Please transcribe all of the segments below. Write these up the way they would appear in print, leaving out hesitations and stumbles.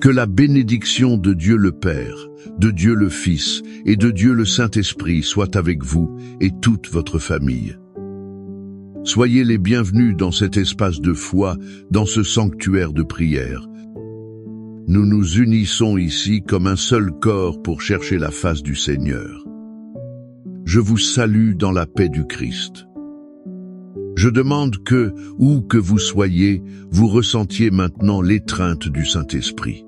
Que la bénédiction de Dieu le Père, de Dieu le Fils et de Dieu le Saint-Esprit soit avec vous et toute votre famille. Soyez les bienvenus dans cet espace de foi, dans ce sanctuaire de prière. Nous nous unissons ici comme un seul corps pour chercher la face du Seigneur. Je vous salue dans la paix du Christ. Je demande que, où que vous soyez, vous ressentiez maintenant l'étreinte du Saint-Esprit.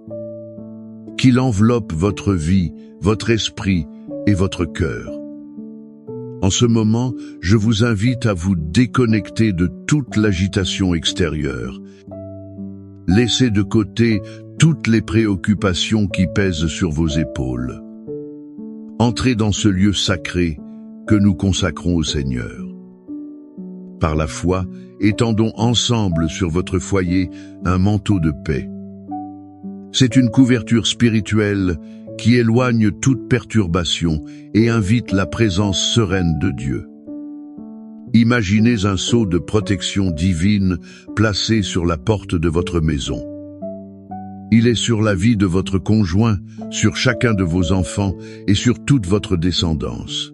Qu'il enveloppe votre vie, votre esprit et votre cœur. En ce moment, je vous invite à vous déconnecter de toute l'agitation extérieure. Laissez de côté toutes les préoccupations qui pèsent sur vos épaules. Entrez dans ce lieu sacré que nous consacrons au Seigneur. Par la foi, étendons ensemble sur votre foyer un manteau de paix. C'est une couverture spirituelle qui éloigne toute perturbation et invite la présence sereine de Dieu. Imaginez un sceau de protection divine placé sur la porte de votre maison. Il est sur la vie de votre conjoint, sur chacun de vos enfants et sur toute votre descendance.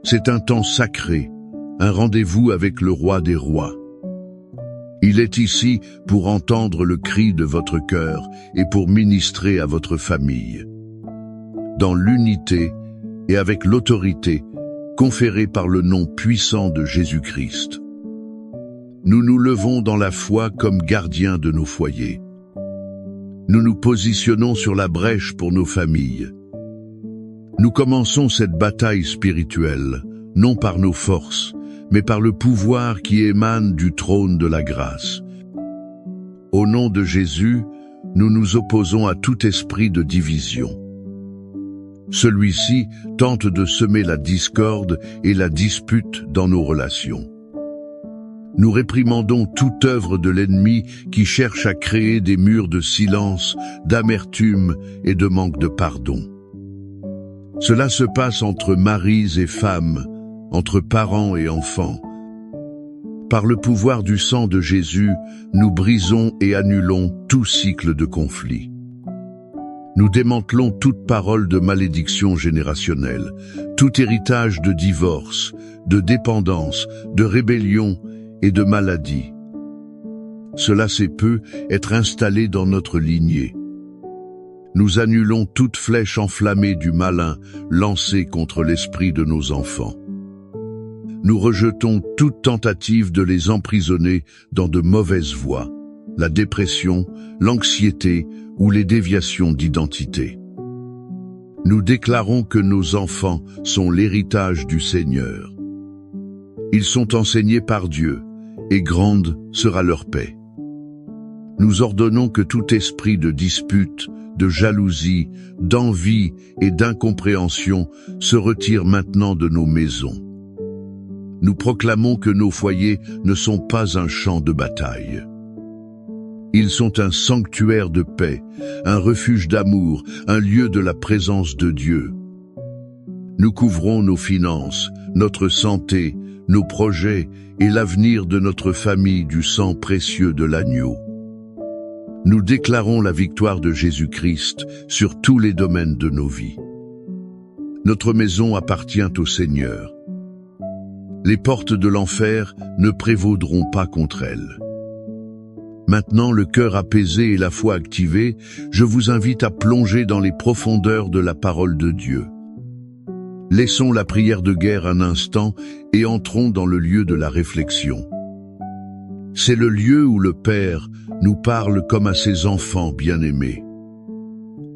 C'est un temps sacré, un rendez-vous avec le roi des rois. Il est ici pour entendre le cri de votre cœur et pour ministrer à votre famille. Dans l'unité et avec l'autorité conférée par le nom puissant de Jésus-Christ. Nous nous levons dans la foi comme gardiens de nos foyers. Nous nous positionnons sur la brèche pour nos familles. Nous commençons cette bataille spirituelle, non par nos forces, mais par le pouvoir qui émane du trône de la grâce. Au nom de Jésus, nous nous opposons à tout esprit de division. Celui-ci tente de semer la discorde et la dispute dans nos relations. Nous réprimandons toute œuvre de l'ennemi qui cherche à créer des murs de silence, d'amertume et de manque de pardon. Cela se passe entre maris et femmes, entre parents et enfants. Par le pouvoir du sang de Jésus, nous brisons et annulons tout cycle de conflit. Nous démantelons toute parole de malédiction générationnelle, tout héritage de divorce, de dépendance, de rébellion et de maladie. Cela sait peu être installé dans notre lignée. Nous annulons toute flèche enflammée du malin lancée contre l'esprit de nos enfants. Nous rejetons toute tentative de les emprisonner dans de mauvaises voies, la dépression, l'anxiété ou les déviations d'identité. Nous déclarons que nos enfants sont l'héritage du Seigneur. Ils sont enseignés par Dieu, et grande sera leur paix. Nous ordonnons que tout esprit de dispute, de jalousie, d'envie et d'incompréhension se retire maintenant de nos maisons. Nous proclamons que nos foyers ne sont pas un champ de bataille. Ils sont un sanctuaire de paix, un refuge d'amour, un lieu de la présence de Dieu. Nous couvrons nos finances, notre santé, nos projets et l'avenir de notre famille du sang précieux de l'agneau. Nous déclarons la victoire de Jésus-Christ sur tous les domaines de nos vies. Notre maison appartient au Seigneur. Les portes de l'enfer ne prévaudront pas contre elle. Maintenant, le cœur apaisé et la foi activée, je vous invite à plonger dans les profondeurs de la parole de Dieu. Laissons la prière de guerre un instant et entrons dans le lieu de la réflexion. C'est le lieu où le Père nous parle comme à ses enfants bien-aimés.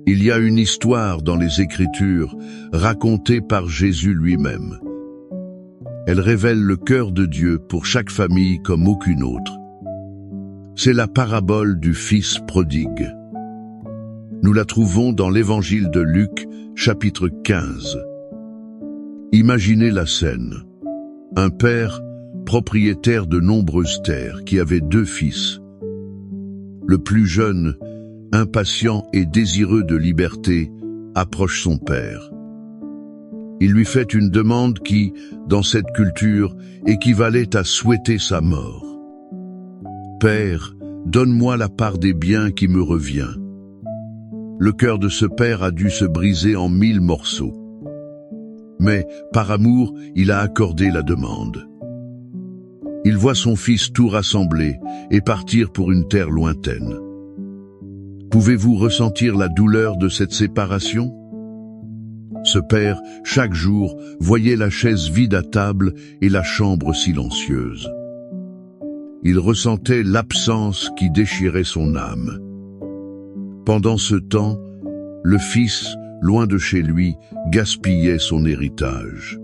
Il y a une histoire dans les Écritures racontée par Jésus lui-même. Elle révèle le cœur de Dieu pour chaque famille comme aucune autre. C'est la parabole du Fils prodigue. Nous la trouvons dans l'Évangile de Luc, chapitre 15. Imaginez la scène. Un père, propriétaire de nombreuses terres, qui avait 2 fils. Le plus jeune, impatient et désireux de liberté, approche son père. Il lui fait une demande qui, dans cette culture, équivalait à souhaiter sa mort. « Père, donne-moi la part des biens qui me revient. » Le cœur de ce père a dû se briser en 1000 morceaux. Mais, par amour, il a accordé la demande. Il voit son fils tout rassembler et partir pour une terre lointaine. Pouvez-vous ressentir la douleur de cette séparation? Ce père, chaque jour, voyait la chaise vide à table et la chambre silencieuse. Il ressentait l'absence qui déchirait son âme. Pendant ce temps, le fils, loin de chez lui, gaspillait son héritage.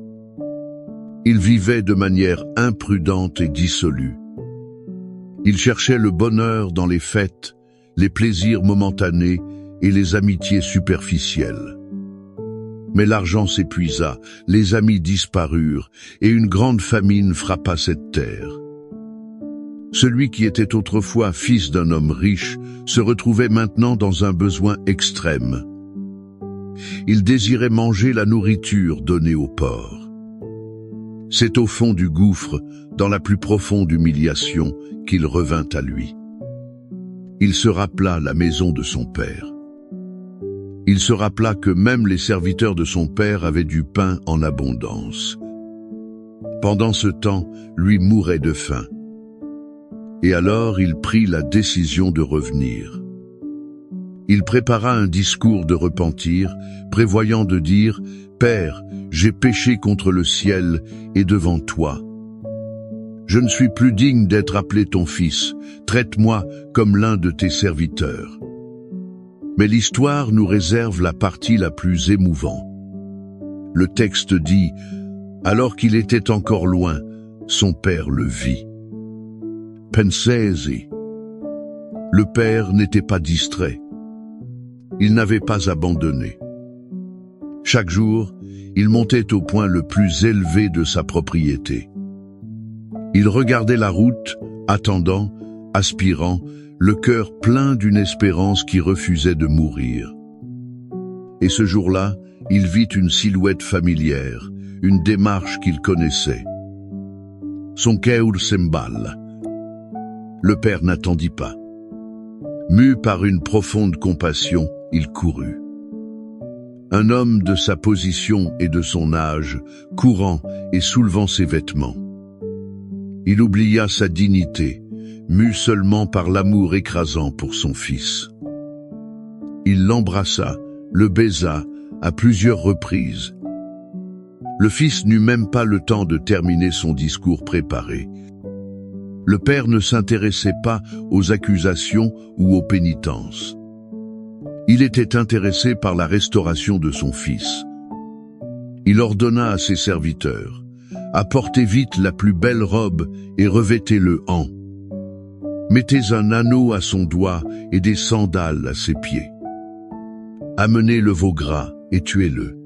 Il vivait de manière imprudente et dissolue. Il cherchait le bonheur dans les fêtes, les plaisirs momentanés et les amitiés superficielles. Mais l'argent s'épuisa, les amis disparurent et une grande famine frappa cette terre. Celui qui était autrefois fils d'un homme riche se retrouvait maintenant dans un besoin extrême. Il désirait manger la nourriture donnée aux porcs. C'est au fond du gouffre, dans la plus profonde humiliation, qu'il revint à lui. Il se rappela la maison de son père. Il se rappela que même les serviteurs de son père avaient du pain en abondance. Pendant ce temps, lui mourait de faim. Et alors il prit la décision de revenir. Il prépara un discours de repentir, prévoyant de dire « Père, j'ai péché contre le ciel et devant toi. Je ne suis plus digne d'être appelé ton fils, traite-moi comme l'un de tes serviteurs. » Mais l'histoire nous réserve la partie la plus émouvante. Le texte dit « Alors qu'il était encore loin, son père le vit. » Pensez-y. Le père n'était pas distrait. Il n'avait pas abandonné. Chaque jour, il montait au point le plus élevé de sa propriété. Il regardait la route, attendant, aspirant, le cœur plein d'une espérance qui refusait de mourir. Et ce jour-là, il vit une silhouette familière, une démarche qu'il connaissait. Son cœur s'emballe. Le père n'attendit pas. Mu par une profonde compassion, il courut. Un homme de sa position et de son âge, courant et soulevant ses vêtements. Il oublia sa dignité, mu seulement par l'amour écrasant pour son fils. Il l'embrassa, le baisa à plusieurs reprises. Le fils n'eut même pas le temps de terminer son discours préparé. Le père ne s'intéressait pas aux accusations ou aux pénitences. Il était intéressé par la restauration de son fils. Il ordonna à ses serviteurs « Apportez vite la plus belle robe et revêtez-le en. Mettez un anneau à son doigt et des sandales à ses pieds. Amenez le veau gras et tuez-le.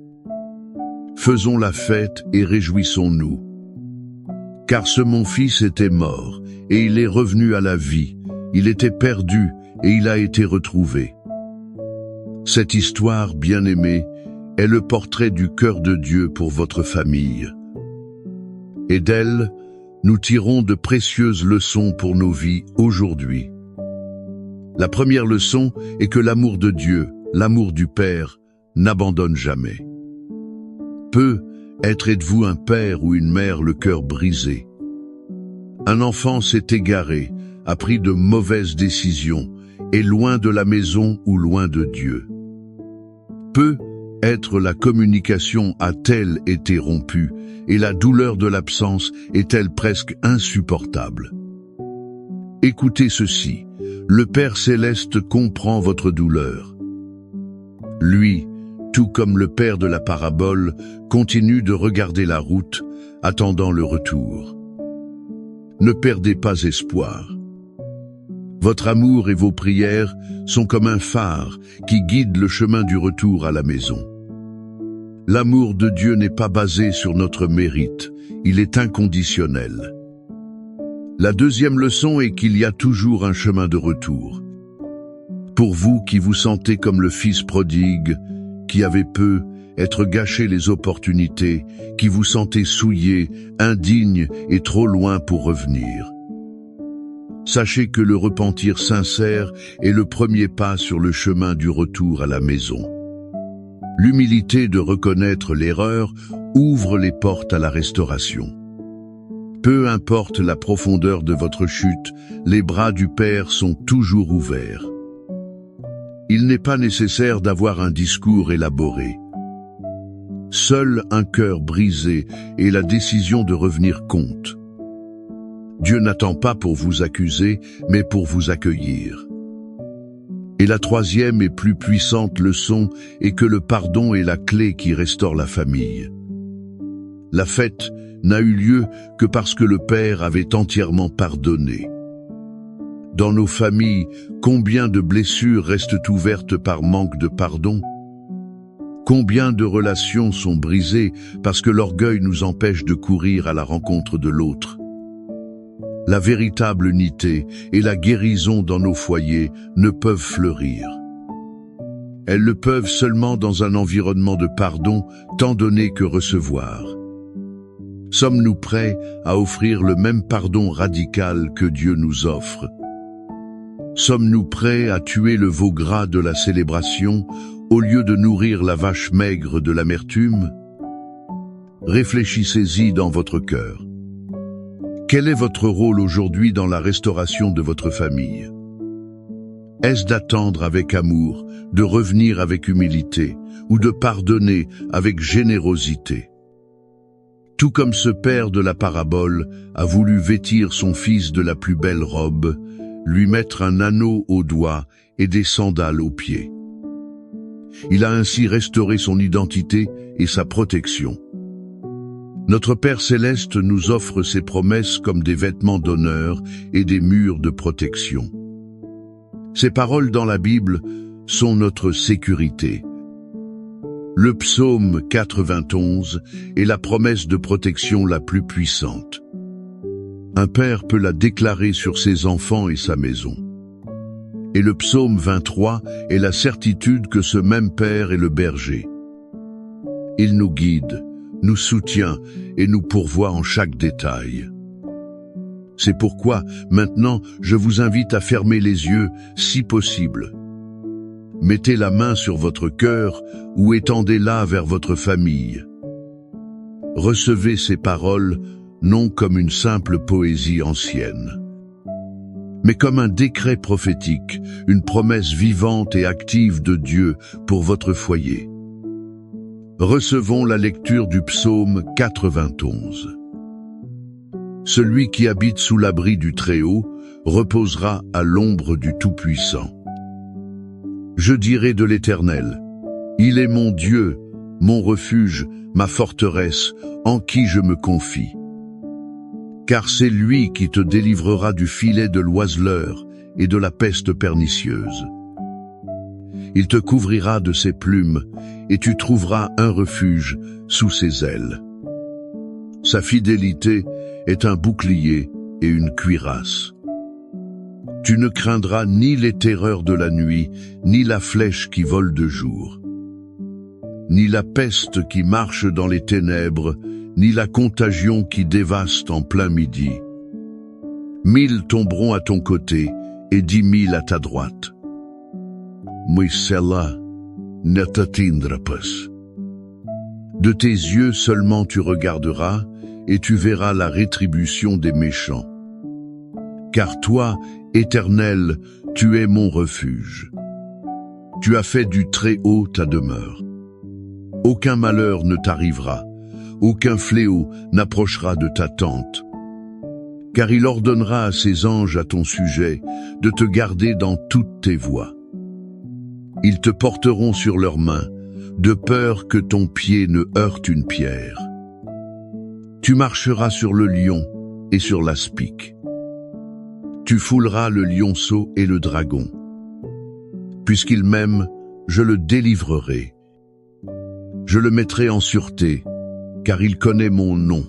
Faisons la fête et réjouissons-nous. Car ce mon fils était mort, et il est revenu à la vie. Il était perdu, et il a été retrouvé. » Cette histoire, bien-aimée, est le portrait du cœur de Dieu pour votre famille. Et d'elle, nous tirons de précieuses leçons pour nos vies aujourd'hui. La première leçon est que l'amour de Dieu, l'amour du Père, n'abandonne jamais. Êtes-vous un père ou une mère le cœur brisé? Un enfant s'est égaré, a pris de mauvaises décisions, est loin de la maison ou loin de Dieu. La communication a-t-elle été rompue et la douleur de l'absence est-elle presque insupportable? Écoutez ceci, le Père Céleste comprend votre douleur. Lui, tout comme le père de la parabole, continue de regarder la route, attendant le retour. Ne perdez pas espoir. Votre amour et vos prières sont comme un phare qui guide le chemin du retour à la maison. L'amour de Dieu n'est pas basé sur notre mérite, il est inconditionnel. La deuxième leçon est qu'il y a toujours un chemin de retour. Pour vous qui vous sentez comme le fils prodigue, qui avez être gâché les opportunités, qui vous sentez souillé, indigne et trop loin pour revenir. Sachez que le repentir sincère est le premier pas sur le chemin du retour à la maison. L'humilité de reconnaître l'erreur ouvre les portes à la restauration. Peu importe la profondeur de votre chute, les bras du Père sont toujours ouverts. Il n'est pas nécessaire d'avoir un discours élaboré. Seul un cœur brisé et la décision de revenir compte. Dieu n'attend pas pour vous accuser, mais pour vous accueillir. Et la troisième et plus puissante leçon est que le pardon est la clé qui restaure la famille. La fête n'a eu lieu que parce que le Père avait entièrement pardonné. Dans nos familles, combien de blessures restent ouvertes par manque de pardon? Combien de relations sont brisées parce que l'orgueil nous empêche de courir à la rencontre de l'autre? La véritable unité et la guérison dans nos foyers ne peuvent fleurir. Elles le peuvent seulement dans un environnement de pardon, tant donner que recevoir. Sommes-nous prêts à offrir le même pardon radical que Dieu nous offre? Sommes-nous prêts à tuer le veau gras de la célébration au lieu de nourrir la vache maigre de l'amertume? Réfléchissez-y dans votre cœur. Quel est votre rôle aujourd'hui dans la restauration de votre famille? Est-ce d'attendre avec amour, de revenir avec humilité, ou de pardonner avec générosité? Tout comme ce père de la parabole a voulu vêtir son fils de la plus belle robe, lui mettre un anneau au doigt et des sandales aux pieds. Il a ainsi restauré son identité et sa protection. Notre Père Céleste nous offre ses promesses comme des vêtements d'honneur et des murs de protection. Ces paroles dans la Bible sont notre sécurité. Le psaume 91 est la promesse de protection la plus puissante. Un père peut la déclarer sur ses enfants et sa maison. Et le psaume 23 est la certitude que ce même Père est le berger. Il nous guide, nous soutient et nous pourvoit en chaque détail. C'est pourquoi, maintenant, je vous invite à fermer les yeux, si possible. Mettez la main sur votre cœur ou étendez-la vers votre famille. Recevez ces paroles, non comme une simple poésie ancienne, mais comme un décret prophétique, une promesse vivante et active de Dieu pour votre foyer. Recevons la lecture du psaume 91. Celui qui habite sous l'abri du Très-Haut reposera à l'ombre du Tout-Puissant. Je dirai de l'Éternel, il est mon Dieu, mon refuge, ma forteresse, en qui je me confie. Car c'est lui qui te délivrera du filet de l'oiseleur et de la peste pernicieuse. Il te couvrira de ses plumes, et tu trouveras un refuge sous ses ailes. Sa fidélité est un bouclier et une cuirasse. Tu ne craindras ni les terreurs de la nuit, ni la flèche qui vole de jour, ni la peste qui marche dans les ténèbres, ni la contagion qui dévaste en plein midi. 1000 tomberont à ton côté et 10 000 à ta droite. Mais celle-là ne t'atteindra pas. De tes yeux seulement tu regarderas et tu verras la rétribution des méchants. Car toi, Éternel, tu es mon refuge. Tu as fait du Très-Haut ta demeure. Aucun malheur ne t'arrivera, aucun fléau n'approchera de ta tente. Car il ordonnera à ses anges à ton sujet de te garder dans toutes tes voies. Ils te porteront sur leurs mains, de peur que ton pied ne heurte une pierre. Tu marcheras sur le lion et sur l'aspic. Tu fouleras le lionceau et le dragon. Puisqu'il m'aime, je le délivrerai. Je le mettrai en sûreté, car il connaît mon nom.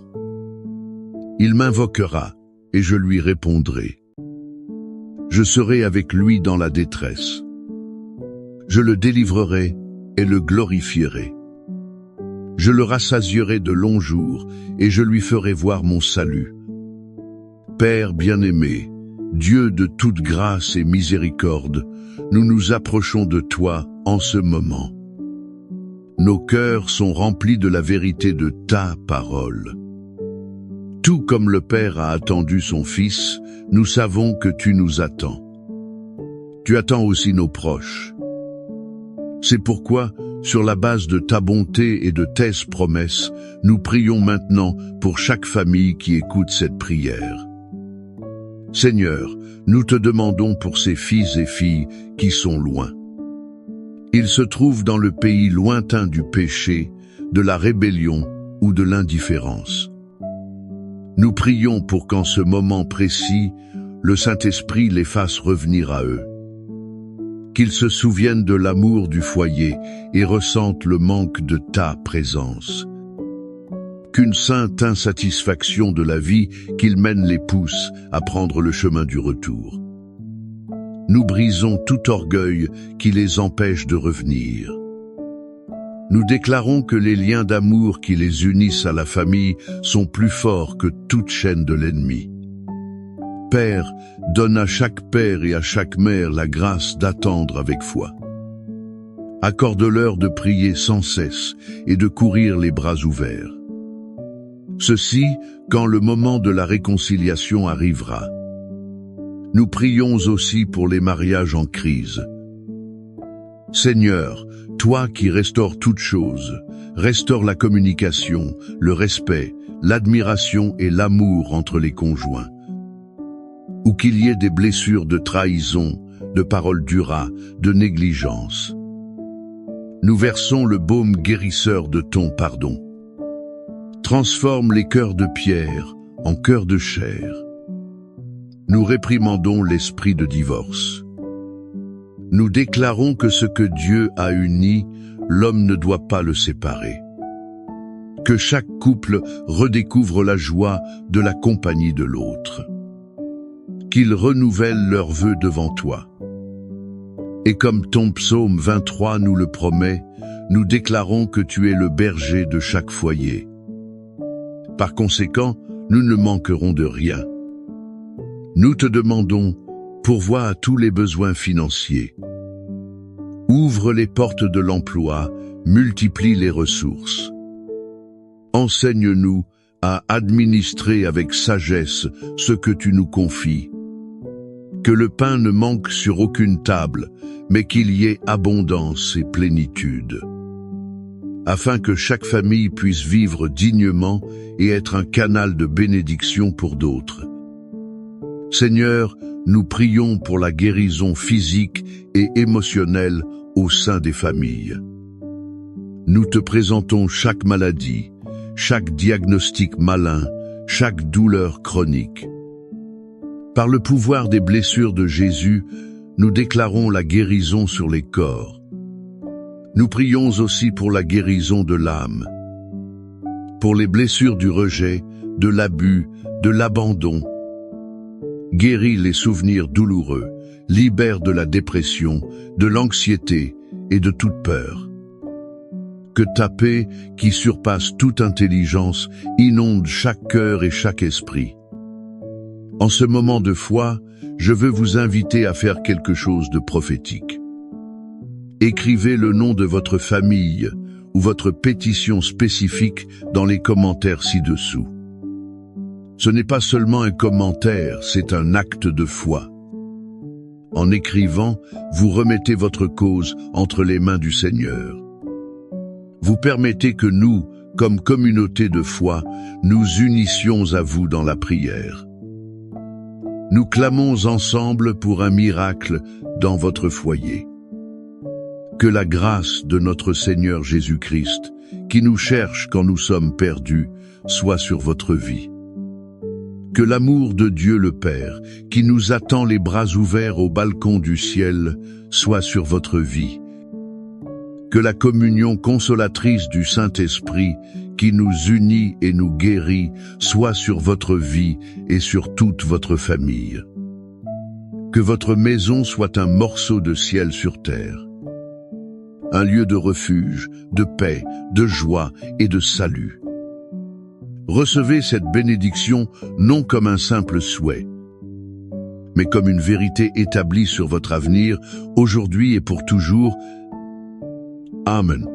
Il m'invoquera, et je lui répondrai. Je serai avec lui dans la détresse. Je le délivrerai et le glorifierai. Je le rassasierai de longs jours, et je lui ferai voir mon salut. Père bien-aimé, Dieu de toute grâce et miséricorde, nous nous approchons de toi en ce moment. Nos cœurs sont remplis de la vérité de ta parole. Tout comme le Père a attendu son Fils, nous savons que tu nous attends. Tu attends aussi nos proches. C'est pourquoi, sur la base de ta bonté et de tes promesses, nous prions maintenant pour chaque famille qui écoute cette prière. Seigneur, nous te demandons pour ces fils et filles qui sont loin. Ils se trouvent dans le pays lointain du péché, de la rébellion ou de l'indifférence. Nous prions pour qu'en ce moment précis, le Saint-Esprit les fasse revenir à eux. Qu'ils se souviennent de l'amour du foyer et ressentent le manque de ta présence. Qu'une sainte insatisfaction de la vie qu'ils mènent les pousse à prendre le chemin du retour. Nous brisons tout orgueil qui les empêche de revenir. Nous déclarons que les liens d'amour qui les unissent à la famille sont plus forts que toute chaîne de l'ennemi. Père, donne à chaque père et à chaque mère la grâce d'attendre avec foi. Accorde-leur de prier sans cesse et de courir les bras ouverts. Ceci, quand le moment de la réconciliation arrivera. Nous prions aussi pour les mariages en crise. Seigneur, toi qui restaures toutes choses, restaure la communication, le respect, l'admiration et l'amour entre les conjoints. Ou qu'il y ait des blessures de trahison, de paroles duras, de négligence. Nous versons le baume guérisseur de ton pardon. Transforme les cœurs de pierre en cœurs de chair. Nous réprimandons l'esprit de divorce. Nous déclarons que ce que Dieu a uni, l'homme ne doit pas le séparer. Que chaque couple redécouvre la joie de la compagnie de l'autre. Qu'ils renouvellent leurs vœux devant toi. Et comme ton psaume 23 nous le promet, nous déclarons que tu es le berger de chaque foyer. Par conséquent, nous ne manquerons de rien. Nous te demandons, pourvois à tous les besoins financiers. Ouvre les portes de l'emploi, multiplie les ressources. Enseigne-nous à administrer avec sagesse ce que tu nous confies. Que le pain ne manque sur aucune table, mais qu'il y ait abondance et plénitude. Afin que chaque famille puisse vivre dignement et être un canal de bénédiction pour d'autres. Seigneur, nous prions pour la guérison physique et émotionnelle au sein des familles. Nous te présentons chaque maladie, chaque diagnostic malin, chaque douleur chronique. Par le pouvoir des blessures de Jésus, nous déclarons la guérison sur les corps. Nous prions aussi pour la guérison de l'âme, pour les blessures du rejet, de l'abus, de l'abandon. Guéris les souvenirs douloureux, libère de la dépression, de l'anxiété et de toute peur. Que ta paix, qui surpasse toute intelligence, inonde chaque cœur et chaque esprit. En ce moment de foi, je veux vous inviter à faire quelque chose de prophétique. Écrivez le nom de votre famille ou votre pétition spécifique dans les commentaires ci-dessous. Ce n'est pas seulement un commentaire, c'est un acte de foi. En écrivant, vous remettez votre cause entre les mains du Seigneur. Vous permettez que nous, comme communauté de foi, nous unissions à vous dans la prière. Nous clamons ensemble pour un miracle dans votre foyer. Que la grâce de notre Seigneur Jésus-Christ, qui nous cherche quand nous sommes perdus, soit sur votre vie. Que l'amour de Dieu le Père, qui nous attend les bras ouverts au balcon du ciel, soit sur votre vie. Que la communion consolatrice du Saint-Esprit, qui nous unit et nous guérit, soit sur votre vie et sur toute votre famille. Que votre maison soit un morceau de ciel sur terre. Un lieu de refuge, de paix, de joie et de salut. Recevez cette bénédiction non comme un simple souhait, mais comme une vérité établie sur votre avenir, aujourd'hui et pour toujours. Amen.